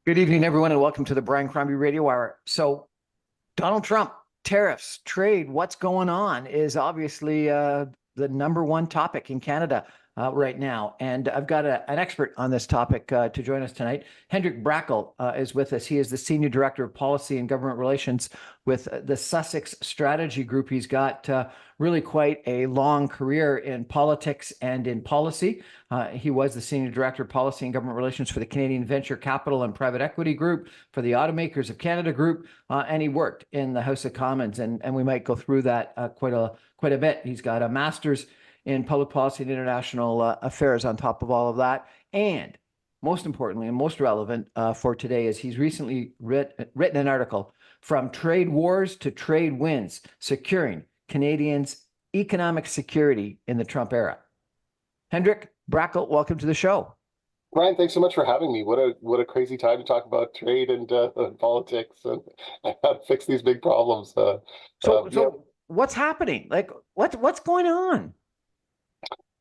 Good evening, everyone, and welcome to the Brian Crombie Radio Hour. So, Donald Trump, tariffs, trade, what's going on is obviously the number one topic in Canada right now. And I've got an expert on this topic to join us tonight. Hendrik Brakel is with us. He is the Senior Director of Policy and Government Relations with the Sussex Strategy Group. He's got really quite a long career in politics and in policy. He was the Senior Director of Policy and Government Relations for the Canadian Venture Capital and Private Equity Group, for the Automakers of Canada Group, and he worked in the House of Commons. And we might go through that quite a bit. He's got a master's in public policy and international affairs on top of all of that. And most importantly and most relevant for today is he's recently written an article, From Trade Wars to Trade Wins, Securing Canadians' Economic Security in the Trump Era. Hendrik Brakel, welcome to the show. Brian, thanks so much for having me. What a crazy time to talk about trade and politics and how to fix these big problems. So what's happening? Like, what's going on?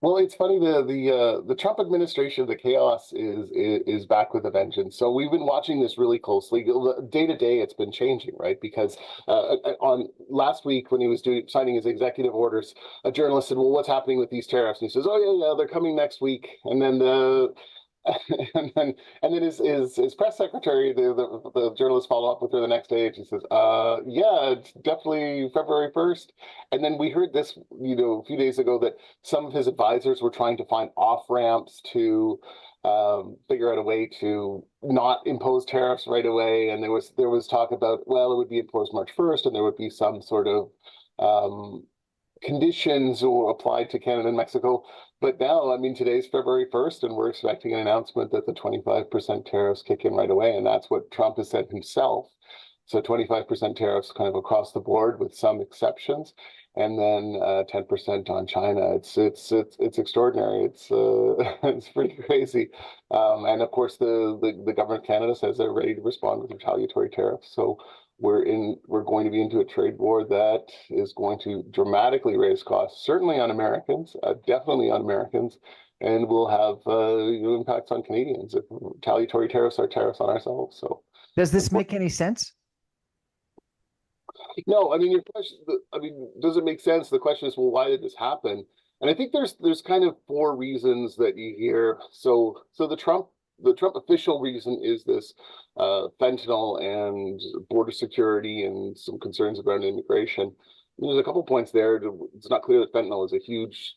Well, it's funny, the Trump administration, the chaos is back with a vengeance. So we've been watching this really closely. Day to day, it's been changing, right? Because on last week when he was signing his executive orders, a journalist said, "Well, what's happening with these tariffs?" And he says, "Oh yeah, they're coming next week." And then and then his press secretary, the journalist, follow up with her the next day, and she says, yeah, it's definitely February 1st. And then we heard this, a few days ago, that some of his advisors were trying to find off ramps to figure out a way to not impose tariffs right away. And there was talk about, well, it would be imposed March 1st, and there would be some sort of conditions or applied to Canada and Mexico. But now, I mean, today's February 1st, and we're expecting an announcement that the 25% tariffs kick in right away. And that's what Trump has said himself. So 25% tariffs kind of across the board with some exceptions. And then 10% on China. It's extraordinary. It's it's pretty crazy. And of course, the government of Canada says they're ready to respond with retaliatory tariffs. So we're going to be into a trade war that is going to dramatically raise costs, certainly on Americans, definitely on Americans, and will have impacts on Canadians. If retaliatory tariffs are tariffs on ourselves. So, does this make any sense? No, I mean your question. I mean, does it make sense? The question is, well, why did this happen? And I think there's kind of four reasons that you hear. So the Trump official reason is this fentanyl and border security and some concerns about immigration. There's a couple points there. It's not clear that fentanyl is a huge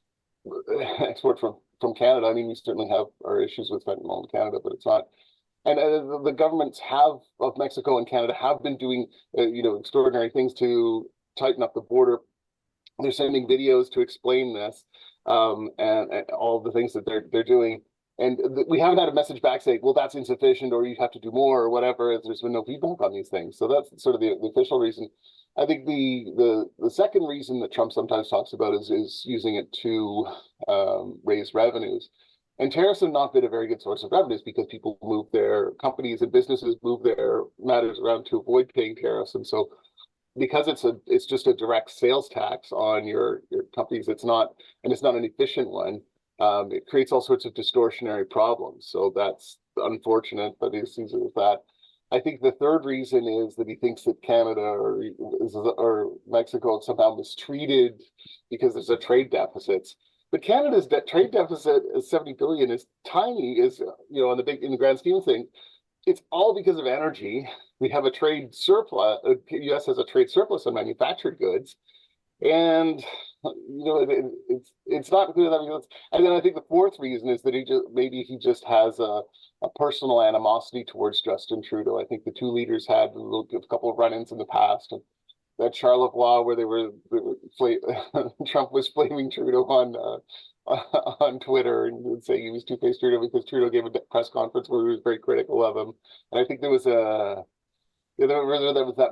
export from Canada. I mean, we certainly have our issues with fentanyl in Canada, but it's not. And the governments of Mexico and Canada have been doing extraordinary things to tighten up the border. They're sending videos to explain this and all of the things that they're doing. And we haven't had a message back saying, well, that's insufficient, or you have to do more, or whatever. There's been no feedback on these things. So that's sort of the official reason. I think the second reason that Trump sometimes talks about is using it to raise revenues. And tariffs have not been a very good source of revenues because people move their companies and businesses move their matters around to avoid paying tariffs. And so because it's just a direct sales tax on your companies, it's not an efficient one. It creates all sorts of distortionary problems. So that's unfortunate, but he sees it with that. I think the third reason is that he thinks that Canada or Mexico somehow mistreated because there's a trade deficit. But Canada's trade deficit is 70 billion, is tiny, in the grand scheme of things. It's all because of energy. We have a trade surplus. The U.S. has a trade surplus on manufactured goods, and it's not clear that. And then I think the fourth reason is that he just has a personal animosity towards Justin Trudeau. I think the two leaders had a couple of run-ins in the past. And that Charlevoix where Trump was blaming Trudeau on Twitter and saying he was two-faced Trudeau because Trudeau gave a press conference where he was very critical of him. And I think there was that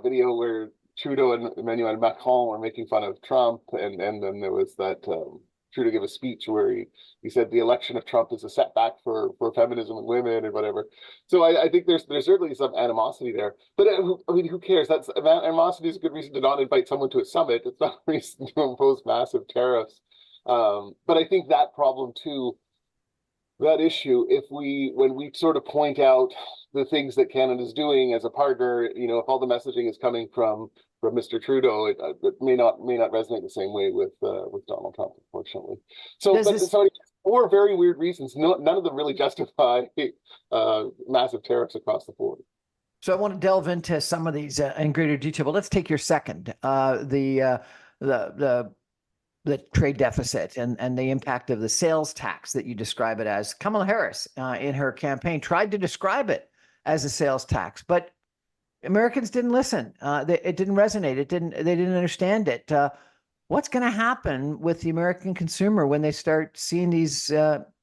video where Trudeau and Emmanuel Macron were making fun of Trump, and then there was that Trudeau gave a speech where he said the election of Trump is a setback for feminism and women and whatever. So I think there's certainly some animosity there. But I mean, who cares? Animosity is a good reason to not invite someone to a summit. It's not a reason to impose massive tariffs. But I think that problem too, that issue when we sort of point out the things that Canada's doing as a partner, if all the messaging is coming from Mr. Trudeau, it may not resonate the same way with Donald Trump, unfortunately. So, for very weird reasons, none of them really justify massive tariffs across the board. So I want to delve into some of these in greater detail, but let's take your second, the trade deficit and the impact of the sales tax that you describe it as. Kamala Harris, in her campaign, tried to describe it as a sales tax, but Americans didn't listen. It didn't resonate. They didn't understand it. What's going to happen with the American consumer when they start seeing these,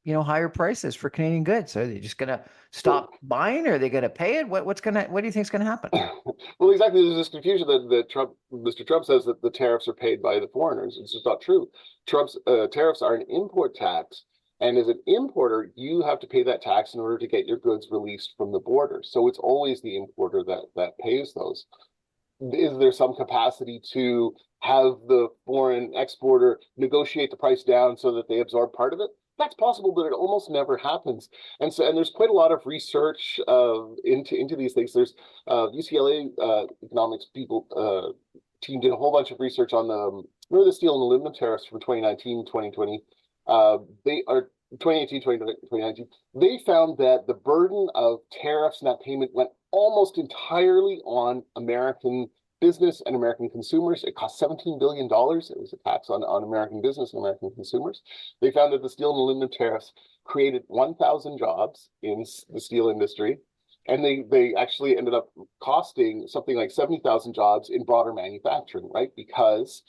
higher prices for Canadian goods? Are they just going to stop buying, or are they going to pay it? What do you think is going to happen? Well, exactly. There's this confusion that Mr. Trump says that the tariffs are paid by the foreigners. It's just not true. Trump's tariffs are an import tax, and as an importer, you have to pay that tax in order to get your goods released from the border. So it's always the importer that pays those. Is there some capacity to have the foreign exporter negotiate the price down so that they absorb part of it? That's possible, but it almost never happens. And there's quite a lot of research into these things. There's UCLA economics team did a whole bunch of research on remember the steel and aluminum tariffs from 2019, 2020. They are 2018, 2019. They found that the burden of tariffs and that payment went almost entirely on American business and American consumers. It cost $17 billion. It was a tax on American business and American consumers. They found that the steel and aluminum tariffs created 1,000 jobs in the steel industry, and they actually ended up costing something like 70,000 jobs in broader manufacturing, right? Because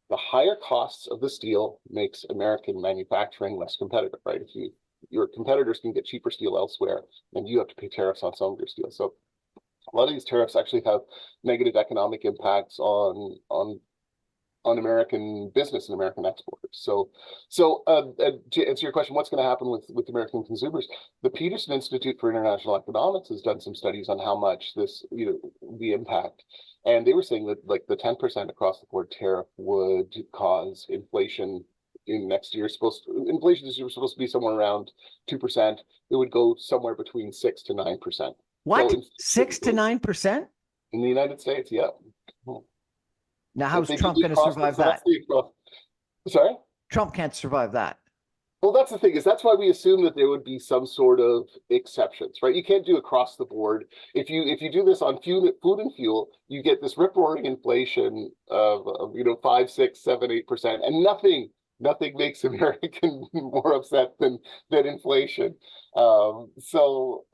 the higher costs of the steel makes American manufacturing less competitive, right? If your competitors can get cheaper steel elsewhere, and you have to pay tariffs on some of your steel. So a lot of these tariffs actually have negative economic impacts on American business and American exporters. So to answer your question, what's going to happen with American consumers? The Peterson Institute for International Economics has done some studies on how much this, the impact, and they were saying that like the 10% across the board tariff would cause inflation in next year. Inflation this year was supposed to be somewhere around 2%. It would go somewhere between 6 to 9%. What? 6 to 9%? In the United States, yeah. Now, how's Trump going to survive that? Sorry? Trump can't survive that. Well, that's the thing, is that's why we assume that there would be some sort of exceptions, right? You can't do across the board. If you do this on food and fuel, you get this rip-roaring inflation of 5, 6, 7, 8%, and nothing makes American more upset than inflation. So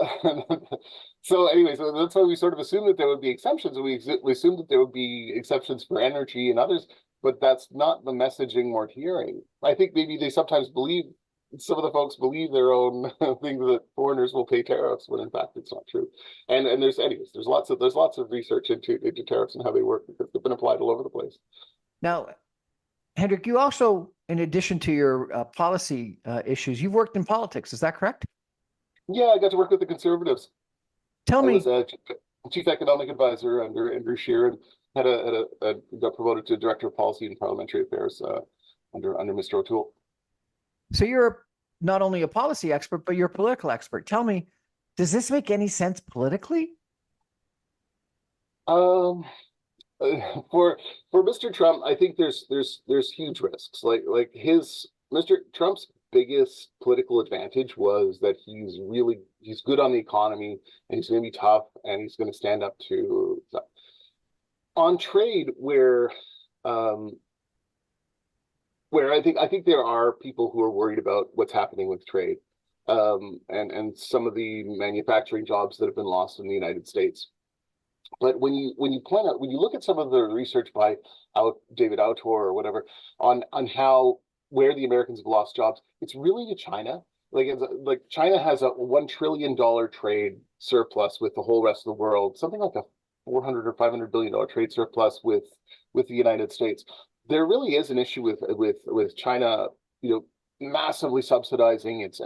anyway, so that's why we sort of assume that there would be exceptions. We assume that there would be exceptions for energy and others, but that's not the messaging we're hearing. I think maybe they sometimes some of the folks believe their own thing that foreigners will pay tariffs, when in fact it's not true. And there's lots of research into tariffs and how they work, because they've been applied all over the place. Now, Hendrik, you also, in addition to your policy issues, you've worked in politics. Is that correct? Yeah, I got to work with the Conservatives. Tell me. I was chief economic advisor under Andrew Scheer, and got promoted to director of policy and parliamentary affairs under Mr. O'Toole. So you're not only a policy expert, but you're a political expert. Tell me, does this make any sense politically? For Mr. Trump, I think there's huge risks. Like Mr. Trump's biggest political advantage was that he's good on the economy, and he's going to be tough, and he's going to stand up to on trade, where I think there are people who are worried about what's happening with trade, and some of the manufacturing jobs that have been lost in the United States. But when you look at some of the research by David Autor or whatever on where the Americans have lost jobs, it's really to China. Like China has a $1 trillion trade surplus with the whole rest of the world, something like a $400 or $500 billion trade surplus with the United States. There really is an issue with China, massively subsidizing its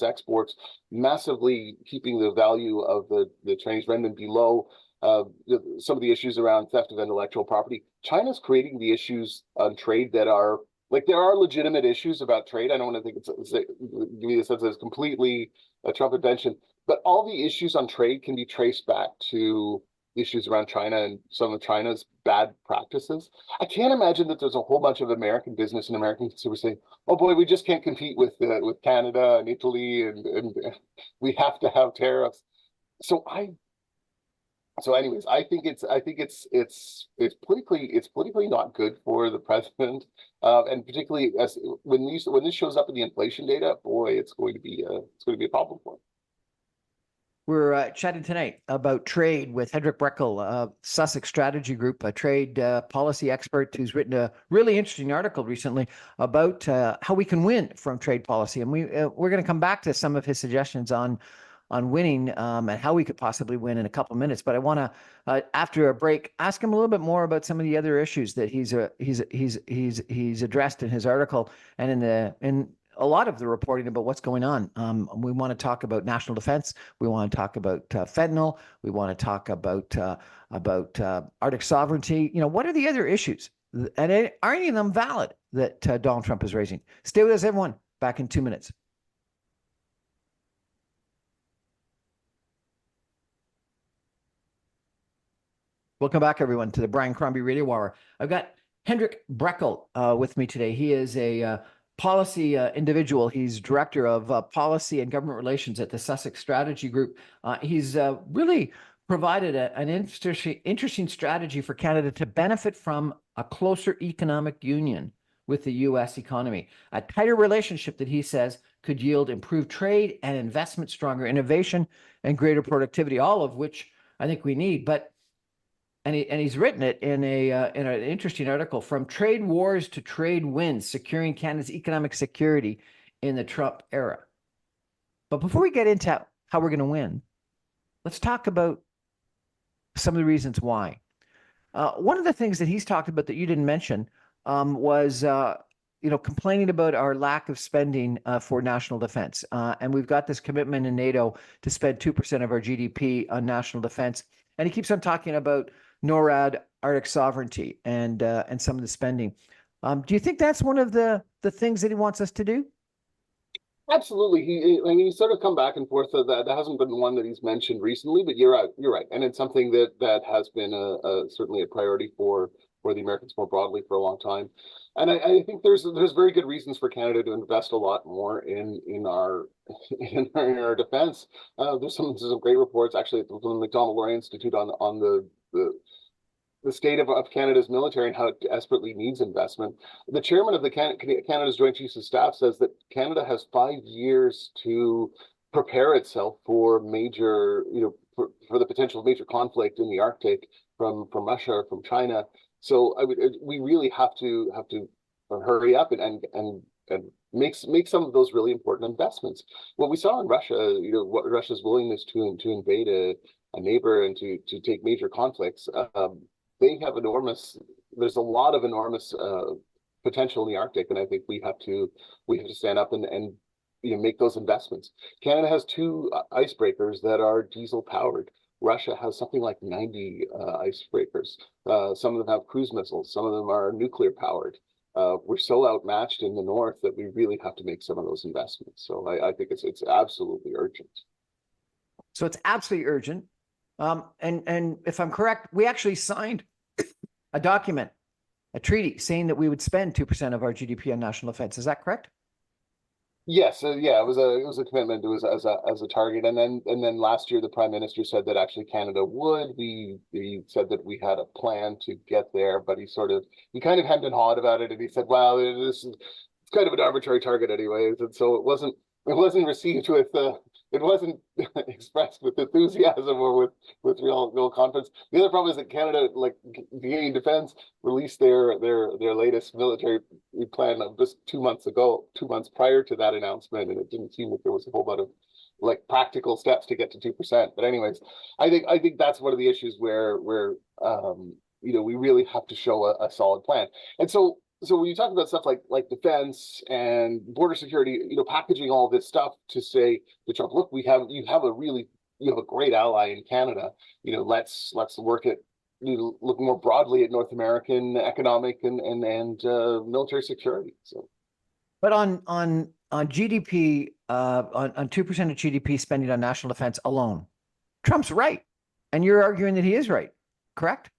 exports, massively keeping the value of the Chinese renminbi below. Some of the issues around theft of intellectual property. China's creating the issues on trade that are like there are legitimate issues about trade. I don't want to think it's give you the sense that it's completely a Trump invention, but all the issues on trade can be traced back to issues around China and some of China's bad practices. I can't imagine that there's a whole bunch of American business and American consumers saying, "Oh boy, we just can't compete with Canada and Italy, and we have to have tariffs." So anyways, I think it's politically not good for the president, and particularly as when this shows up in the inflation data, boy, it's going to be a problem for him. We're chatting tonight about trade with Hendrik Brakel, Sussex Strategy Group, a trade policy expert who's written a really interesting article recently about how we can win from trade policy. And we're going to come back to some of his suggestions on winning and how we could possibly win in a couple of minutes. But I want to, after a break, ask him a little bit more about some of the other issues that he's addressed in his article and in a lot of the reporting about what's going on. We want to talk about national defense. We want to talk about fentanyl. We want to talk about Arctic sovereignty. What are the other issues? And are any of them valid that Donald Trump is raising? Stay with us, everyone. Back in 2 minutes. Welcome back, everyone, to the Brian Crombie Radio Hour. I've got Hendrik Brakel with me today. He is a policy individual. He's director of policy and government relations at the Sussex Strategy Group. He's really provided an interesting strategy for Canada to benefit from a closer economic union with the U.S. economy, a tighter relationship that he says could yield improved trade and investment, stronger innovation, and greater productivity, all of which I think we need. And he's written it in an interesting article, From Trade Wars to Trade Wins, Securing Canada's Economic Security in the Trump Era. But before we get into how we're going to win, let's talk about some of the reasons why. One of the things that he's talked about that you didn't mention was complaining about our lack of spending for national defense. And we've got this commitment in NATO to spend 2% of our GDP on national defense. And he keeps on talking about NORAD, Arctic sovereignty, and some of the spending. Do you think that's one of the things that he wants us to do? Absolutely. He's sort of come back and forth. That hasn't been one that he's mentioned recently, but you're right, and it's something that has been certainly a priority for the Americans more broadly for a long time. And I think there's very good reasons for Canada to invest a lot more in our defense. There's some great reports actually from the Macdonald-Laurier Institute on the state of Canada's military and how it desperately needs investment. The chairman of the Canada's Joint Chiefs of Staff says that Canada has 5 years to prepare itself for major, for the potential of major conflict in the Arctic from Russia or from China. So we really have to hurry up and make some of those really important investments. What we saw in Russia, what Russia's willingness to invade a neighbor and to take major conflicts, they have there's a lot of enormous potential in the Arctic, and I think we have to stand up and make those investments. Canada has 2 icebreakers that are diesel powered. Russia has something like 90 icebreakers. Some of them have cruise missiles. Some of them are nuclear powered. We're so outmatched in the north that we really have to make some of those investments. So I think it's absolutely urgent. So it's absolutely urgent. And if I'm correct, we actually signed a document, a treaty saying that we would spend 2% of our GDP on national defense. Is that correct? Yes, yeah, it was a commitment. It was as a target, and then last year the Prime Minister said that actually Canada would. He said that we had a plan to get there, but he kind of hemmed and hawed about it, and he said, "Well, it's kind of an arbitrary target, anyways," and so it wasn't received with it wasn't expressed with enthusiasm or with real confidence. The other problem is that Canada, like Canadian Defense, released their latest military plan just 2 months ago, 2 months prior to that announcement, and it didn't seem like there was a whole lot of practical steps to get to 2%. But anyways, I think that's one of the issues where we really have to show a solid plan. And so when you talk about stuff like defense and border security, packaging all this stuff to say to Trump, look, you have a great ally in Canada. Let's work at look more broadly at North American economic and military security. So, But on GDP, on 2% of GDP spending on national defense alone, Trump's right, and you're arguing that he is right, correct?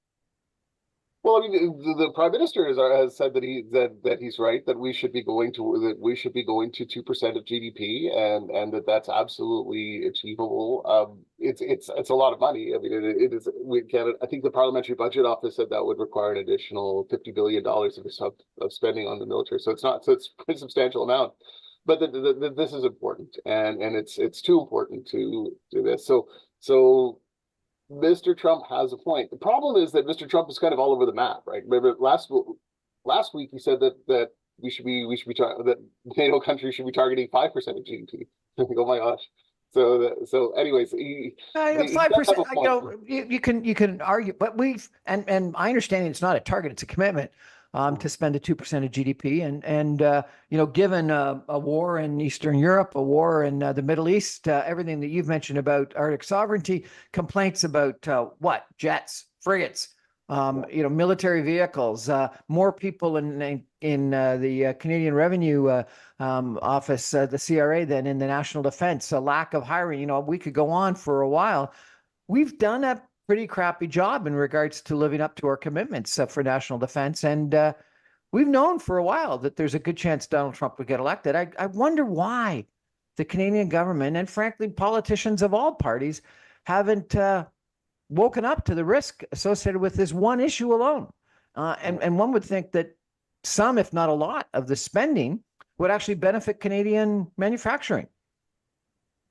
well, I mean, the prime minister has said that he's right, that we should be going to 2% of GDP, and that's absolutely achievable. It's a lot of money. I mean, it is. We can. I think the Parliamentary Budget Office said that would require an additional $50 billion of spending on the military. So it's a pretty substantial amount. But this is important, and it's too important to do this. So Mr. Trump has a point. The problem is that Mr. Trump is kind of all over the map, right? Remember last week he said that that NATO countries should be targeting 5% of GDP. Oh my gosh. So anyways, he 5%. have a point. You can argue, but and I understand it's not a target; it's a commitment. To spend a 2% of GDP, and given a war in Eastern Europe, a war in the Middle East, everything that you've mentioned about Arctic sovereignty, complaints about jets, frigates, military vehicles, more people in the Canadian Revenue Office, the CRA, than in the National Defense, a lack of hiring. We could go on for a while. We've done a pretty crappy job in regards to living up to our commitments for national defense. And we've known for a while that there's a good chance Donald Trump would get elected. I wonder why the Canadian government and frankly, politicians of all parties haven't woken up to the risk associated with this one issue alone. And one would think that some, if not a lot, of the spending would actually benefit Canadian manufacturing.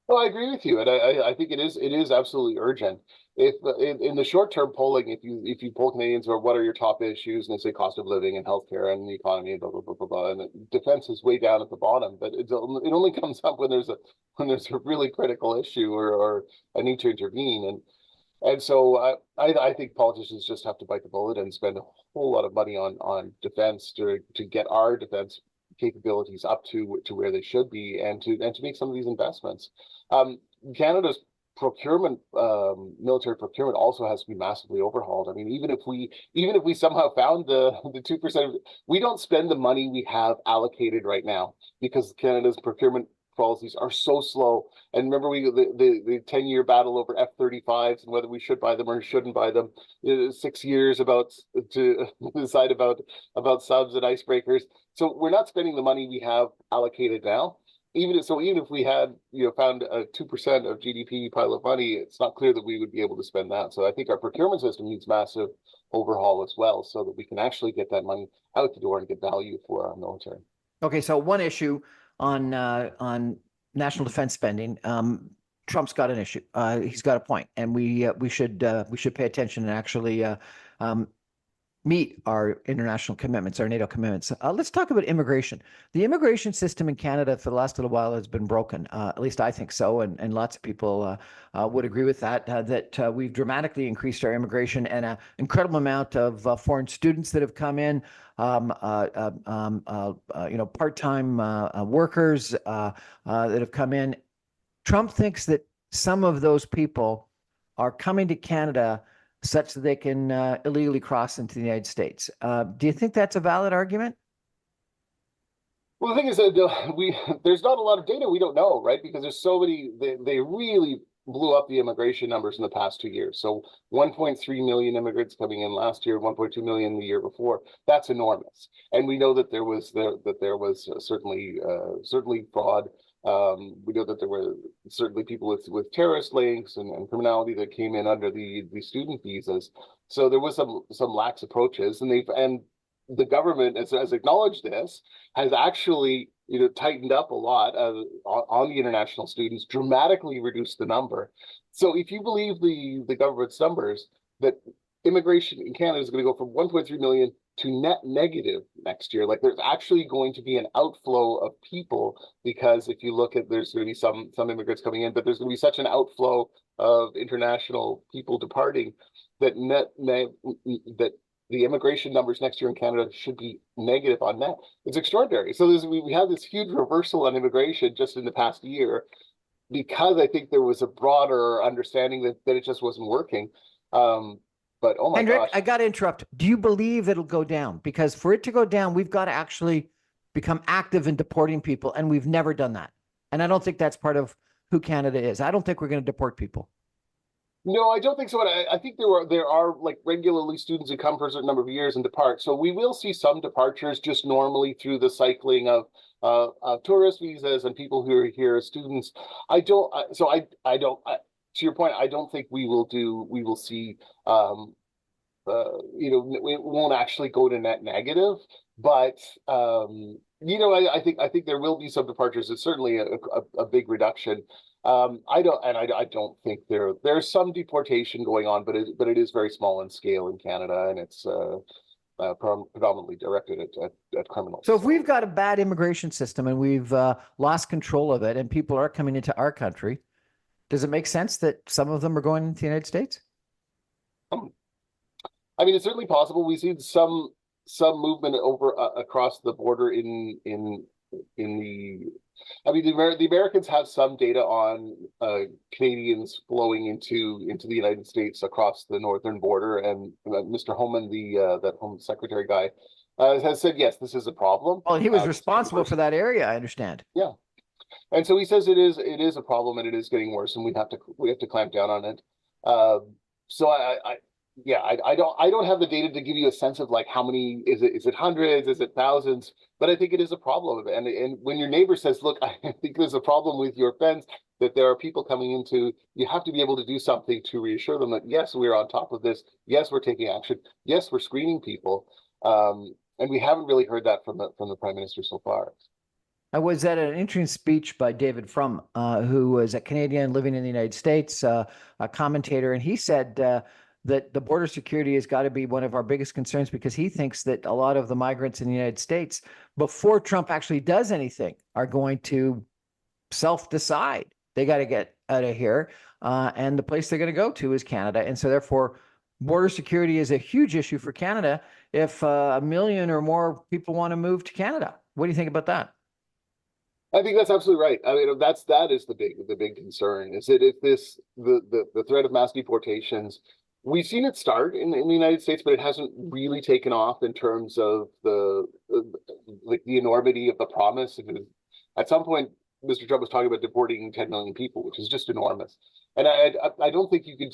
Well, I agree with you, and I think it is absolutely urgent. If in the short term polling, if you poll Canadians about what are your top issues, and they say cost of living and healthcare and the economy and blah blah blah blah blah, and defense is way down at the bottom, but it only comes up when there's a really critical issue or a need to intervene, and so I think politicians just have to bite the bullet and spend a whole lot of money on defense to get our defense capabilities up to where they should be, and to make some of these investments. Canada's procurement, military procurement, also has to be massively overhauled. I mean, even if we somehow found the 2%, we don't spend the money we have allocated right now because Canada's procurement policies are so slow. And remember, the 10-year battle over F-35s and whether we should buy them or shouldn't buy them. 6 years to decide about subs and icebreakers. So we're not spending the money we have allocated now. Even if we had found a 2% of GDP pile of money, it's not clear that we would be able to spend that. So I think our procurement system needs massive overhaul as well, so that we can actually get that money out the door and get value for our military. Okay, so one issue on national defense spending, Trump's got an issue. He's got a point, and we should pay attention and actually meet our international commitments, our NATO commitments. Let's talk about immigration. The immigration system in Canada for the last little while has been broken. At least I think so, and lots of people would agree with that. That we've dramatically increased our immigration, and an incredible amount of foreign students that have come in. Part-time workers that have come in. Trump thinks that some of those people are coming to Canada such that they can illegally cross into the United States. Do you think that's a valid argument? Well, the thing is that there's not a lot of data we don't know, right? Because there's so many. They really blew up the immigration numbers in the past 2 years. So 1.3 million immigrants coming in last year, 1.2 million the year before. That's enormous, and we know that there was certainly fraud. We know that there were certainly people with terrorist links and criminality that came in under the student visas. So there was some lax approaches, and the government has acknowledged this, has actually tightened up a lot on the international students, dramatically reduced the number. So if you believe the government's numbers, that immigration in Canada is going to go from 1.3 million to net negative next year. Like, there's actually going to be an outflow of people, because if you look at, there's going to be some immigrants coming in, but there's going to be such an outflow of international people departing that that the immigration numbers next year in Canada should be negative on net. It's extraordinary. So we have this huge reversal on immigration just in the past year, because I think there was a broader understanding that it just wasn't working. But oh my Hendrik, gosh, I got to interrupt. Do you believe it'll go down? Because for it to go down, we've got to actually become active in deporting people, and we've never done that. And I don't think that's part of who Canada is. I don't think we're going to deport people. no, I don't think so. And I think there are like regularly students who come for a certain number of years and depart. So we will see some departures just normally through the cycling of tourist visas and people who are here as students. I don't. So I don't. To your point, I don't think we will do. We will see. We won't actually go to net negative, but I think there will be some departures. It's certainly a big reduction. I don't think there's some deportation going on, but it is very small in scale in Canada, and it's predominantly directed at criminals. So if we've got a bad immigration system and we've lost control of it, and people are coming into our country, does it make sense that some of them are going into the United States? I mean, it's certainly possible. We've seen some movement over across the border in the. I mean, the Americans have some data on Canadians flowing into the United States across the northern border, and Mr. Homan, that Home Secretary guy, has said yes, this is a problem. Well, he was responsible for that area, I understand. Yeah, and so he says it is a problem, and it is getting worse, and we have to clamp down on it. So I don't have the data to give you a sense of like how many is it hundreds, is it thousands, but I think it is a problem. And when your neighbor says, look, I think there's a problem with your fence, that there are people coming into, you have to be able to do something to reassure them that yes, we're on top of this, yes, we're taking action, yes, we're screening people. And we haven't really heard that from the Prime Minister so far. I was at an interesting speech by David Frum, who was a Canadian living in the United States, a commentator, and he said that the border security has got to be one of our biggest concerns because he thinks that a lot of the migrants in the United States, before Trump actually does anything, are going to self-decide. They got to get out of here, and the place they're going to go to is Canada. And so therefore, border security is a huge issue for Canada if 1 million or more people want to move to Canada. What do you think about that? I think that's absolutely right. I mean, that is the big concern is that if the threat of mass deportations, we've seen it start in the United States, but it hasn't really taken off in terms of the enormity of the promise. At some point, Mr. Trump was talking about deporting 10 million people, which is just enormous. And I don't think you could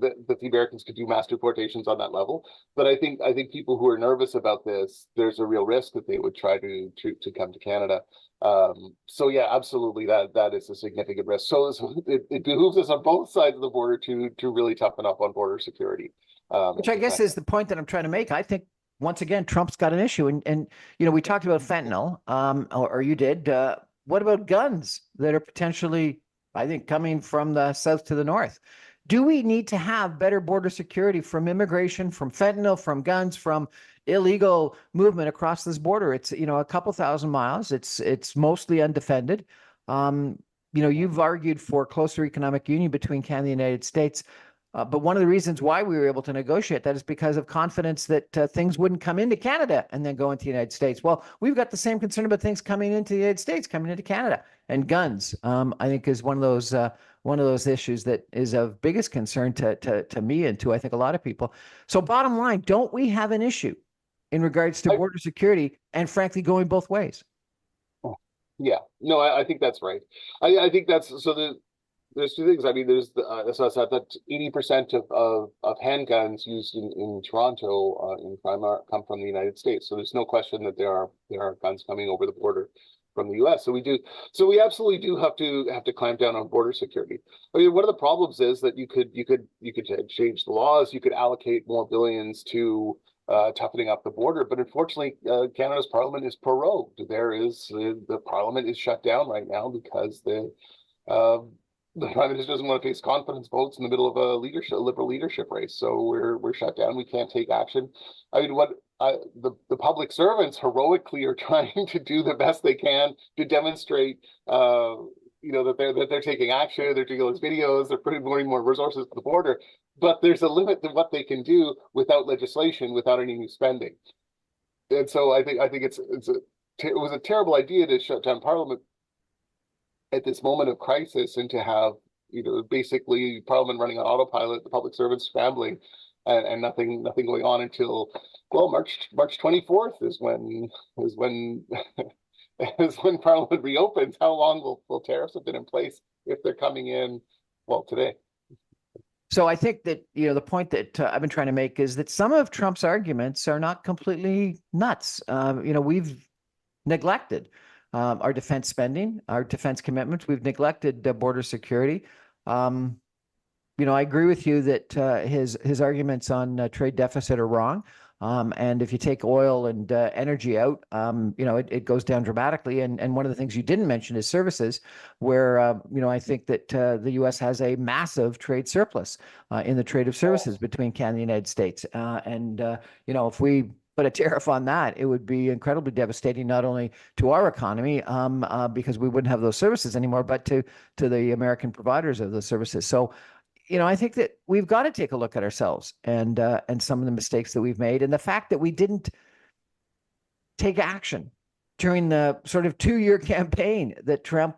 that the Americans could do mass deportations on that level. But I think people who are nervous about this, there's a real risk that they would try to come to Canada. So yeah, absolutely, that is a significant risk. So it behooves us on both sides of the border to really toughen up on border security. Which I guess is the point that I'm trying to make. I think once again, Trump's got an issue, and we talked about fentanyl, or you did. What about guns that are potentially, I think, coming from the south to the north? Do we need to have better border security from immigration, from fentanyl, from guns, from illegal movement across this border? It's, a couple thousand miles. It's mostly undefended. You've argued for closer economic union between Canada and the United States. But one of the reasons why we were able to negotiate that is because of confidence that things wouldn't come into Canada and then go into the United States. Well, we've got the same concern about things coming into the United States, coming into Canada, and guns. I think is one of those issues that is of biggest concern to me and to I think a lot of people. So, bottom line, don't we have an issue in regards to border security and, frankly, going both ways? Yeah, no, I think that's right. I think that's so. There's two things. I mean, there's so I said that 80% of handguns used in Toronto in crime come from the United States. So there's no question that there are guns coming over the border from the U.S. So we absolutely do have to clamp down on border security. I mean, one of the problems is that you could change the laws, you could allocate more billions to toughening up the border, but unfortunately, Canada's parliament is prorogued. The parliament is shut down right now because the Prime Minister doesn't want to face confidence votes in the middle of a liberal leadership race. So we're shut down. We can't take action. I mean, the public servants heroically are trying to do the best they can to demonstrate, that they're taking action. They're doing all these videos. They're putting more resources to the border. But there's a limit to what they can do without legislation, without any new spending. And so I think it was a terrible idea to shut down Parliament at this moment of crisis and to have basically Parliament running on autopilot, the public servants scrambling. and nothing going on until, well, March 24th is when is when Parliament reopens. How long will tariffs have been in place if they're coming in, well, today? So I think that, the point that I've been trying to make is that some of Trump's arguments are not completely nuts. We've neglected our defense spending, our defense commitments. We've neglected border security. I agree with you that his arguments on trade deficit are wrong. And if you take oil and energy out, it goes down dramatically. And one of the things you didn't mention is services, where, I think that the U.S. has a massive trade surplus in the trade of services between Canada and the United States. If we put a tariff on that, it would be incredibly devastating, not only to our economy, because we wouldn't have those services anymore, but to the American providers of the services. So, I think that we've got to take a look at ourselves and some of the mistakes that we've made, and the fact that we didn't take action during the sort of 2-year campaign that Trump,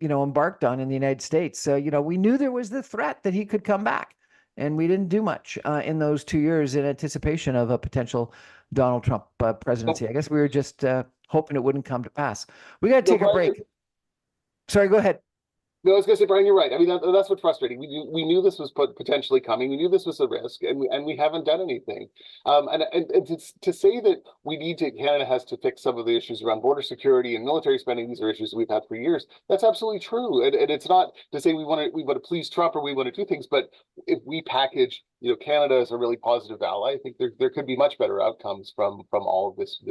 embarked on in the United States. So, we knew there was the threat that he could come back, and we didn't do much in those 2 years in anticipation of a potential Donald Trump presidency. I guess we were just hoping it wouldn't come to pass. We got to take a break. Sorry, go ahead. No, I was going to say, Brian, you're right. I mean, that's what's frustrating. We knew this was potentially coming. We knew this was a risk, and we haven't done anything. And to say that Canada has to fix some of the issues around border security and military spending. These are issues that we've had for years. That's absolutely true. And it's not to say we want to please Trump or we want to do things, but if we package, Canada as a really positive ally, I think there could be much better outcomes from all of this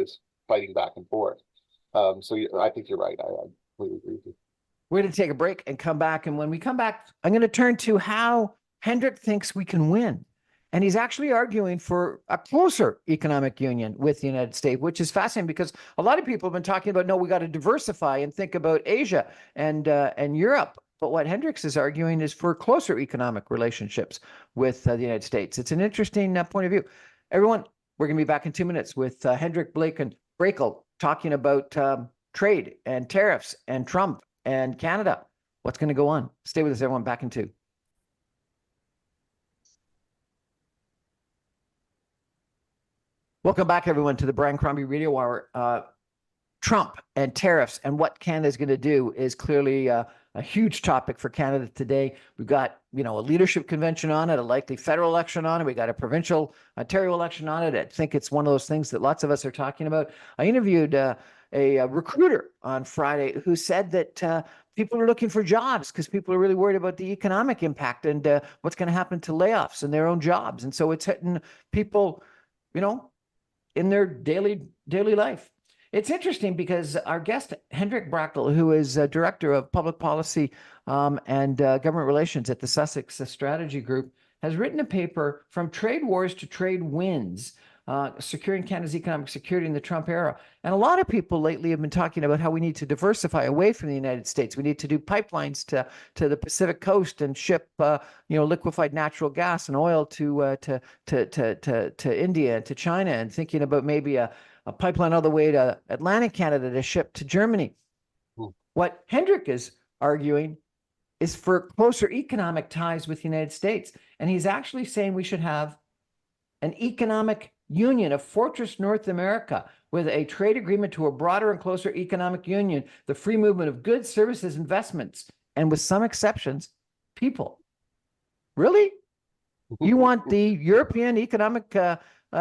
fighting back and forth. So I think you're right. I completely agree with you. We're going to take a break and come back. And when we come back, I'm going to turn to how Hendrik thinks we can win. And he's actually arguing for a closer economic union with the United States, which is fascinating because a lot of people have been talking about, no, we got to diversify and think about Asia and Europe. But what Hendricks is arguing is for closer economic relationships with the United States. It's an interesting point of view. Everyone, we're going to be back in 2 minutes with Hendrik Brakel talking about trade and tariffs and Trump and Canada. What's going to go on? Stay with us, everyone. Back in 2. Welcome back, everyone, to the Brian Crombie Radio Hour. Trump and tariffs and what Canada is going to do is clearly a huge topic for Canada today. We've got, a leadership convention on it, a likely federal election on it. We got a provincial Ontario election on it. I think it's one of those things that lots of us are talking about. I interviewed a recruiter on Friday who said that people are looking for jobs because people are really worried about the economic impact and what's going to happen to layoffs and their own jobs. And so it's hitting people, in their daily life. It's interesting because our guest, Hendrik Brakel, who is Director of Public Policy and Government Relations at the Sussex Strategy Group, has written a paper, From Trade Wars to Trade Wins, Securing Canada's Economic Security in the Trump Era. And a lot of people lately have been talking about how we need to diversify away from the United States. We need to do pipelines to the Pacific Coast and ship liquefied natural gas and oil to India and to China, and thinking about maybe a pipeline all the way to Atlantic Canada to ship to Germany. What Hendrik is arguing is for closer economic ties with the United States. And he's actually saying we should have an economic union, a fortress North America, with a trade agreement to a broader and closer economic union, the free movement of goods, services, investments, and with some exceptions, people. Really? You want the European Economic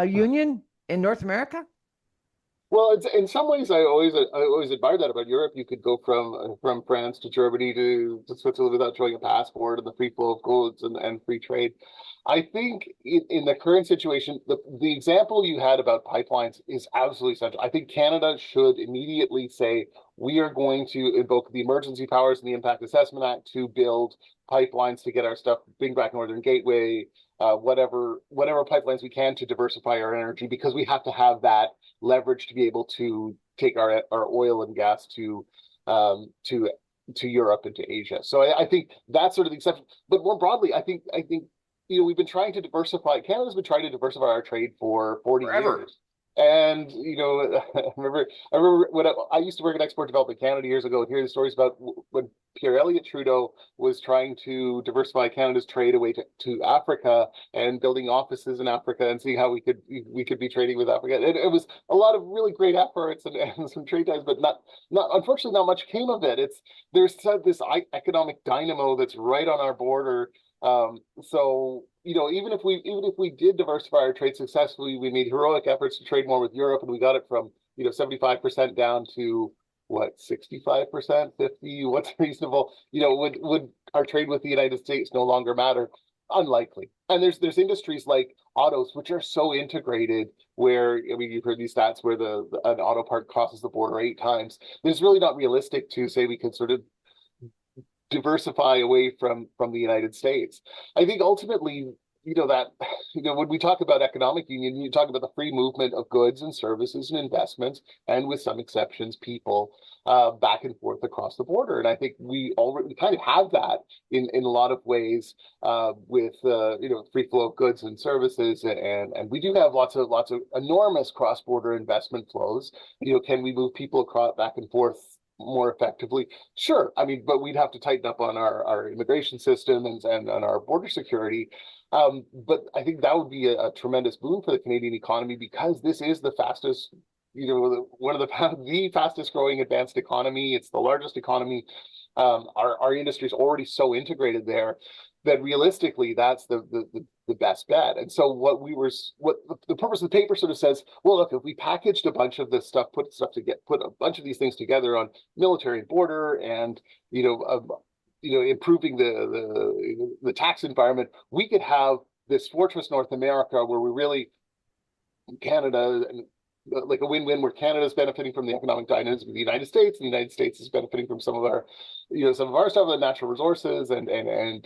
Union in North America? Well, in some ways, I always admired that about Europe. You could go from France to Germany to Switzerland without showing a passport, and the free flow of goods and free trade. I think in the current situation, the example you had about pipelines is absolutely essential. I think Canada should immediately say, we are going to invoke the emergency powers and the Impact Assessment Act to build pipelines to get our stuff, bring back Northern Gateway, whatever pipelines we can to diversify our energy, because we have to have that leverage to be able to take our oil and gas to Europe and to Asia. So I think that's sort of the exception. But more broadly, I think we've been trying to diversify. Canada's been trying to diversify our trade for 40 years. And I remember when I used to work in Export Development Canada years ago, and hear the stories about when Pierre Elliott Trudeau was trying to diversify Canada's trade away to Africa and building offices in Africa and seeing how we could be trading with Africa. It was a lot of really great efforts and some trade ties, but not unfortunately not much came of it. There's this economic dynamo that's right on our border. So even if we did diversify our trade successfully, we made heroic efforts to trade more with Europe, and we got it from 75% down to what, 65%, 50? What's reasonable? Would our trade with the United States no longer matter? Unlikely. And there's industries like autos, which are so integrated, where you've heard these stats where an auto part crosses the border 8 times. It's really not realistic to say we can sort of diversify away from the United States. I think ultimately, when we talk about economic union, you talk about the free movement of goods and services and investments, and with some exceptions, people back and forth across the border. And I think we kind of have that in a lot of ways with free flow of goods and services, and we do have lots of enormous cross-border investment flows. Can we move people across back and forth more effectively? Sure. I mean, but we'd have to tighten up on our immigration system and on our border security. But I think that would be a tremendous boon for the Canadian economy, because this is the fastest, one of the fastest growing advanced economy. It's the largest economy. Our industry is already so integrated there that realistically, that's the best bet. And so what the purpose of the paper sort of says, well, look, if we packaged a bunch of this stuff, put a bunch of these things together on military and border, and improving the tax environment, we could have this fortress North America where we really, Canada, like a win-win, where Canada is benefiting from the economic dynamism of the United States, and the United States is benefiting from some of our stuff, the natural resources and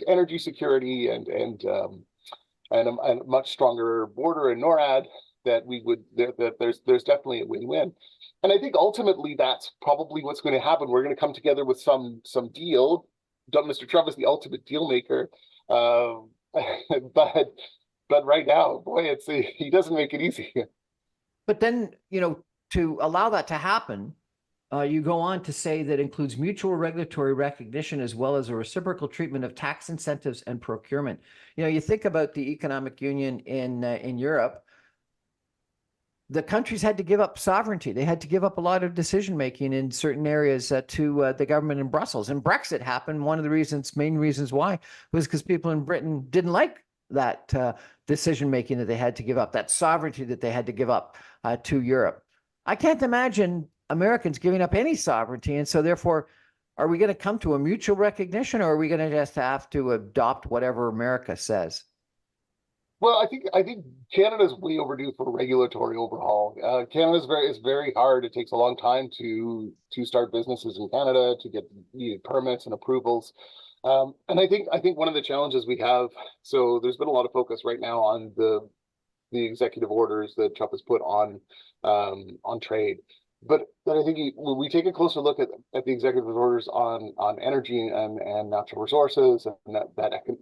energy security, and a much stronger border and NORAD, that there's definitely a win-win. And I think ultimately that's probably what's going to happen. We're going to come together with some deal. Mr. Trump is the ultimate deal maker, but right now, boy, he doesn't make it easy. But then, to allow that to happen, you go on to say that includes mutual regulatory recognition as well as a reciprocal treatment of tax incentives and procurement. You think about the economic union in Europe. The countries had to give up sovereignty. They had to give up a lot of decision making in certain areas to the government in Brussels. And Brexit happened. One of the main reasons why, was because people in Britain didn't like that decision making that they had to give up, that sovereignty that they had to give up to Europe. I can't imagine Americans giving up any sovereignty. And so therefore, are we going to come to a mutual recognition, or are we going to just have to adopt whatever America says? Well, I think Canada's way overdue for a regulatory overhaul. Canada's it's very hard. It takes a long time to start businesses in Canada, to get needed permits and approvals. And I think one of the challenges we have, so there's been a lot of focus right now on the executive orders that Trump has put on trade. But I think when we take a closer look at the executive orders on energy and natural resources, and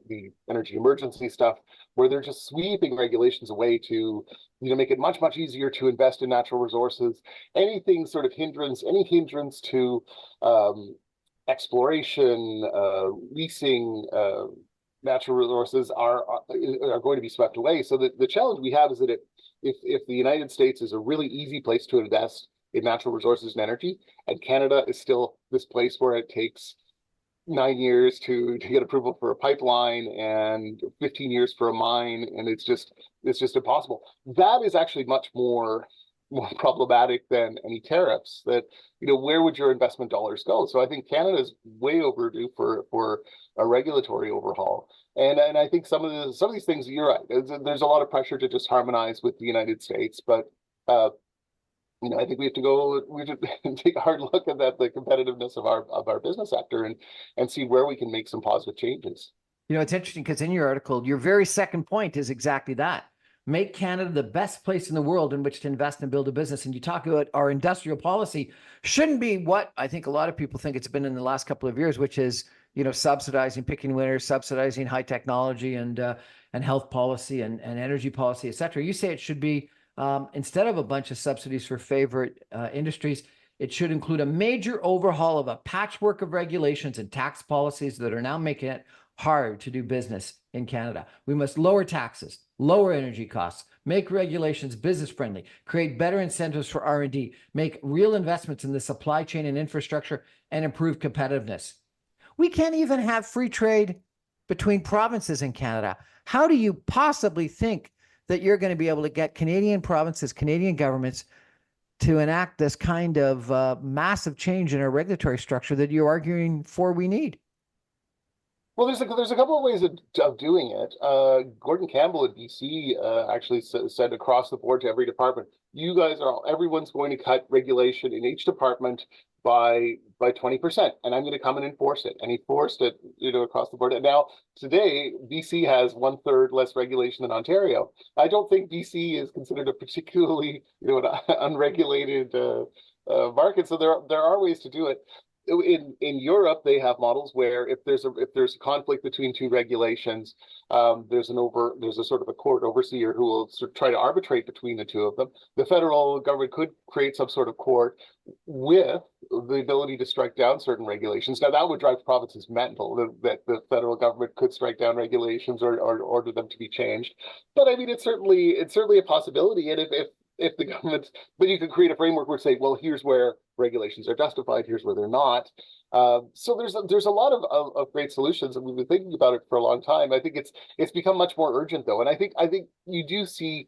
the energy emergency stuff, where they're just sweeping regulations away to make it much easier to invest in natural resources. Any hindrance to exploration, leasing natural resources are going to be swept away. So the challenge we have is that if the United States is a really easy place to invest in natural resources and energy, and Canada is still this place where it takes 9 years to get approval for a pipeline and 15 years for a mine, and it's just impossible. That is actually much more problematic than any tariffs. That where would your investment dollars go? So I think Canada is way overdue for a regulatory overhaul. And I think some of these things, you're right. There's a lot of pressure to just harmonize with the United States, but I think we have to take a hard look at the competitiveness of our business sector and see where we can make some positive changes. It's interesting because in your article, your very second point is exactly that. Make Canada the best place in the world in which to invest and build a business. And you talk about our industrial policy shouldn't be what I think a lot of people think it's been in the last couple of years, which is, subsidizing picking winners, subsidizing high technology and health policy and energy policy, et cetera. You say it should be Instead of a bunch of subsidies for favorite industries, it should include a major overhaul of a patchwork of regulations and tax policies that are now making it hard to do business in Canada. We must lower taxes, lower energy costs, make regulations business friendly, create better incentives for R&D, make real investments in the supply chain and infrastructure, and improve competitiveness. We can't even have free trade between provinces in Canada. How do you possibly think that you're going to be able to get Canadian provinces, Canadian governments to enact this kind of massive change in our regulatory structure that you're arguing for we need? Well, there's a couple of ways of doing it. Gordon Campbell at BC actually said across the board to every department, everyone's going to cut regulation in each department by 20%, and I'm going to come and enforce it. And he forced it, across the board. And now today, BC has 1/3 less regulation than Ontario. I don't think BC is considered a particularly, an unregulated market. So there are ways to do it. In Europe, they have models where if there's a conflict between two regulations, there's a sort of a court overseer who will sort of try to arbitrate between the two of them. The federal government could create some sort of court with the ability to strike down certain regulations. Now that would drive provinces mental that the federal government could strike down regulations or order them to be changed. But I mean, it's certainly a possibility. And if the government, but you could create a framework where say, well, here's where regulations are justified, here's where they're not. So there's a lot of great solutions, and we've been thinking about it for a long time. I think it's become much more urgent though, and I think you do see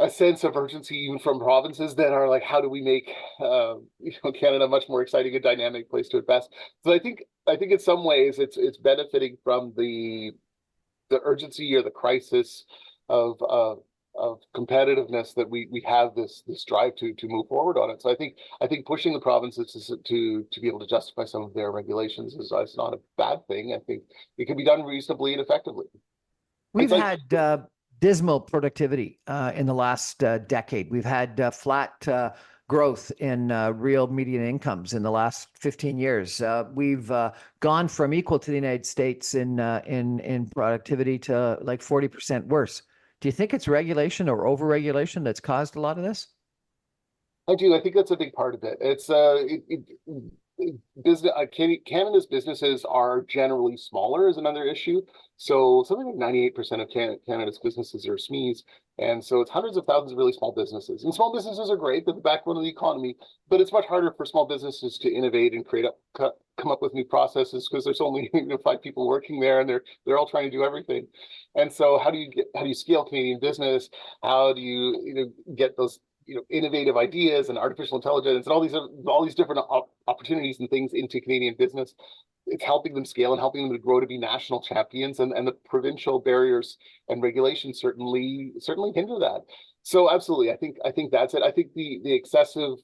a sense of urgency even from provinces that are like, how do we make Canada a much more exciting and dynamic place to invest? So I think in some ways it's benefiting from the urgency or the crisis of competitiveness that we have this drive to move forward on it. So I think pushing the provinces to be able to justify some of their regulations is not a bad thing. I think it can be done reasonably and effectively. We've had dismal productivity in the last decade. We've had flat growth in real median incomes in the last 15 years. We've gone from equal to the United States in productivity to like 40% worse. Do you think it's regulation or overregulation that's caused a lot of this? I do. I think that's a big part of it. It's Canada's businesses are generally smaller is another issue. So something like 98% of Canada's businesses are SMEs. And so it's hundreds of thousands of really small businesses. And small businesses are great. They're the backbone of the economy. But it's much harder for small businesses to innovate and come up with new processes because there's only 5 people working there, and they're all trying to do everything. And so how do you scale Canadian business? How do you get those innovative ideas and artificial intelligence and all these different opportunities and things into Canadian business? It's helping them scale and helping them to grow to be national champions, and the provincial barriers and regulations certainly hinder that. So absolutely, I think that's it. I think the excessive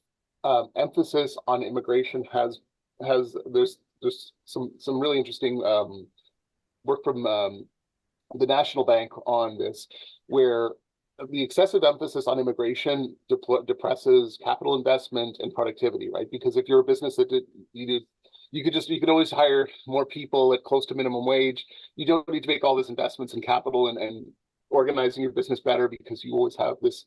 emphasis on immigration has there's some really interesting work from the National Bank on this, where the excessive emphasis on immigration depresses capital investment and productivity, right? Because if you're a business that you could always hire more people at close to minimum wage. You don't need to make all these investments in capital and organizing your business better, because you always have this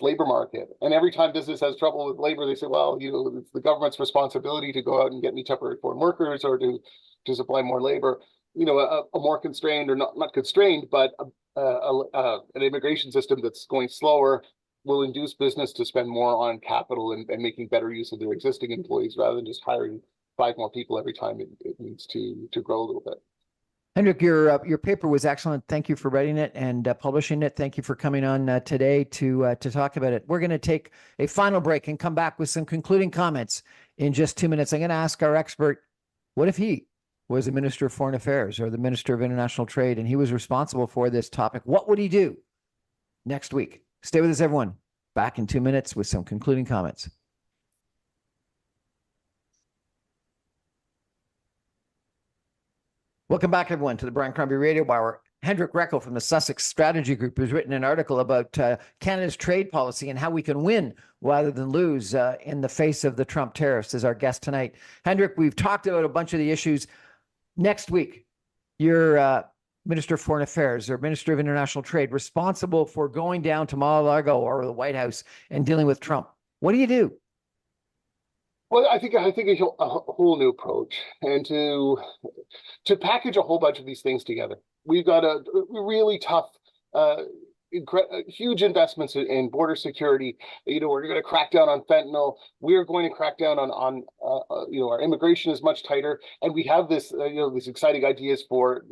labor market. And every time business has trouble with labor, they say, well, it's the government's responsibility to go out and get me temporary foreign workers or to supply more labor. A more constrained, or not constrained, but an immigration system that's going slower will induce business to spend more on capital and making better use of their existing employees rather than just hiring 5 more people every time it needs to grow a little bit. Hendrik, your paper was excellent. Thank you for writing it and publishing it. Thank you for coming on today to talk about it. We're going to take a final break and come back with some concluding comments in just 2 minutes. I'm going to ask our expert, what if he was the Minister of Foreign Affairs or the Minister of International Trade, and he was responsible for this topic? What would he do next week? Stay with us, everyone. Back in 2 minutes with some concluding comments. Welcome back, everyone, to the Brian Crombie Radio Hour. Hendrik Brakel from the Sussex Strategy Group has written an article about Canada's trade policy and how we can win rather than lose in the face of the Trump tariffs is our guest tonight. Hendrik, we've talked about a bunch of the issues. Next week, you're Minister of Foreign Affairs or Minister of International Trade responsible for going down to Mar-a-Lago or the White House and dealing with Trump? What do you do? Well, I think a whole new approach, and to package a whole bunch of these things together. We've got a really tough, huge investments in border security. We're going to crack down on fentanyl. We're going to crack down on our immigration is much tighter, and we have this these exciting ideas for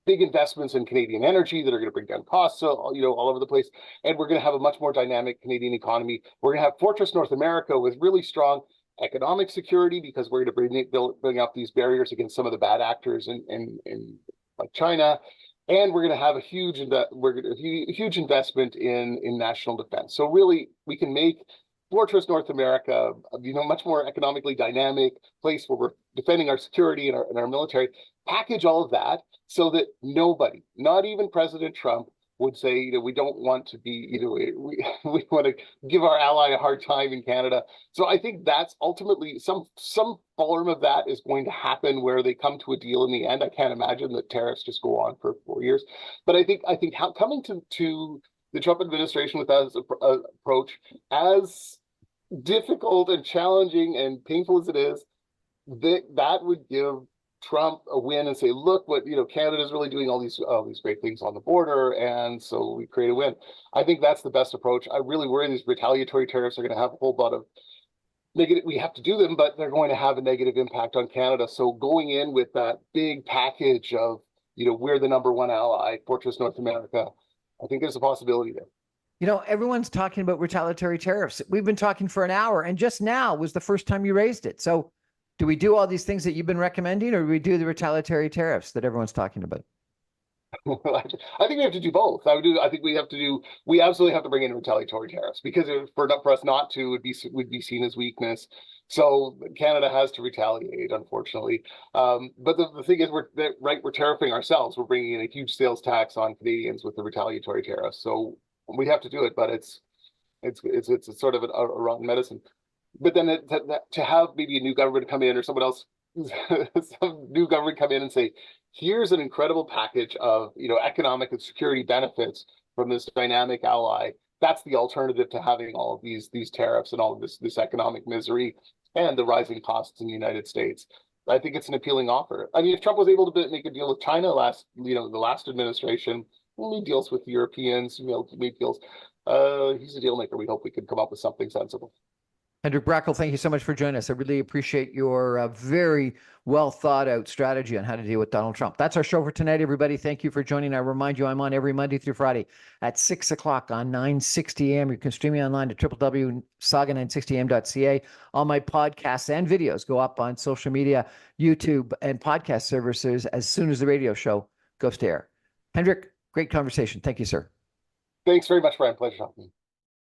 big investments in Canadian energy that are going to bring down costs, so all over the place. And we're going to have a much more dynamic Canadian economy. We're going to have Fortress North America with really strong economic security, because we're going to bring up these barriers against some of the bad actors in like China. And we're going to have a huge investment in national defense. So really, we can make Fortress North America, much more economically dynamic place where we're defending our security and our military. Package all of that so that nobody, not even President Trump, would say, we don't want to be, we want to give our ally a hard time in Canada. So I think that's ultimately some form of that is going to happen, where they come to a deal in the end. I can't imagine that tariffs just go on for 4 years. But I think coming to the Trump administration with that approach, as difficult and challenging and painful as it is, that would give Trump a win and say, look what Canada's really doing all these great things on the border, and so we create a win. I think that's the best approach. I really worry these retaliatory tariffs are going to have a whole lot of negative. We have to do them, but they're going to have a negative impact on Canada. So going in with that big package of we're the number one ally, Fortress North America, I think there's a possibility there. Everyone's talking about retaliatory tariffs. We've been talking for an hour, and just now was the first time you raised it. So do we do all these things that you've been recommending, or do we do the retaliatory tariffs that everyone's talking about? I think we have to do both. I think we absolutely have to bring in retaliatory tariffs, because for us not to would be seen as weakness. So Canada has to retaliate, unfortunately. But the thing is, we're tariffing ourselves. We're bringing in a huge sales tax on Canadians with the retaliatory tariffs. So we have to do it, but it's sort of a rotten medicine. But then to have maybe a new government come in, or someone else, some new government come in and say, here's an incredible package of economic and security benefits from this dynamic ally. That's the alternative to having all of these tariffs and all of this economic misery and the rising costs in the United States. I think it's an appealing offer. I mean, if Trump was able to make a deal with China the last administration, made deals with the Europeans, made deals. He's a deal maker. We hope we can come up with something sensible. Hendrik Brakel, thank you so much for joining us. I really appreciate your very well thought out strategy on how to deal with Donald Trump. That's our show for tonight, everybody. Thank you for joining. I remind you, I'm on every Monday through Friday at 6 o'clock on 960 AM. You can stream me online at www.saga960am.ca. All my podcasts and videos go up on social media, YouTube, and podcast services as soon as the radio show goes to air. Hendrik, great conversation. Thank you, sir. Thanks very much, Brian. Pleasure talking.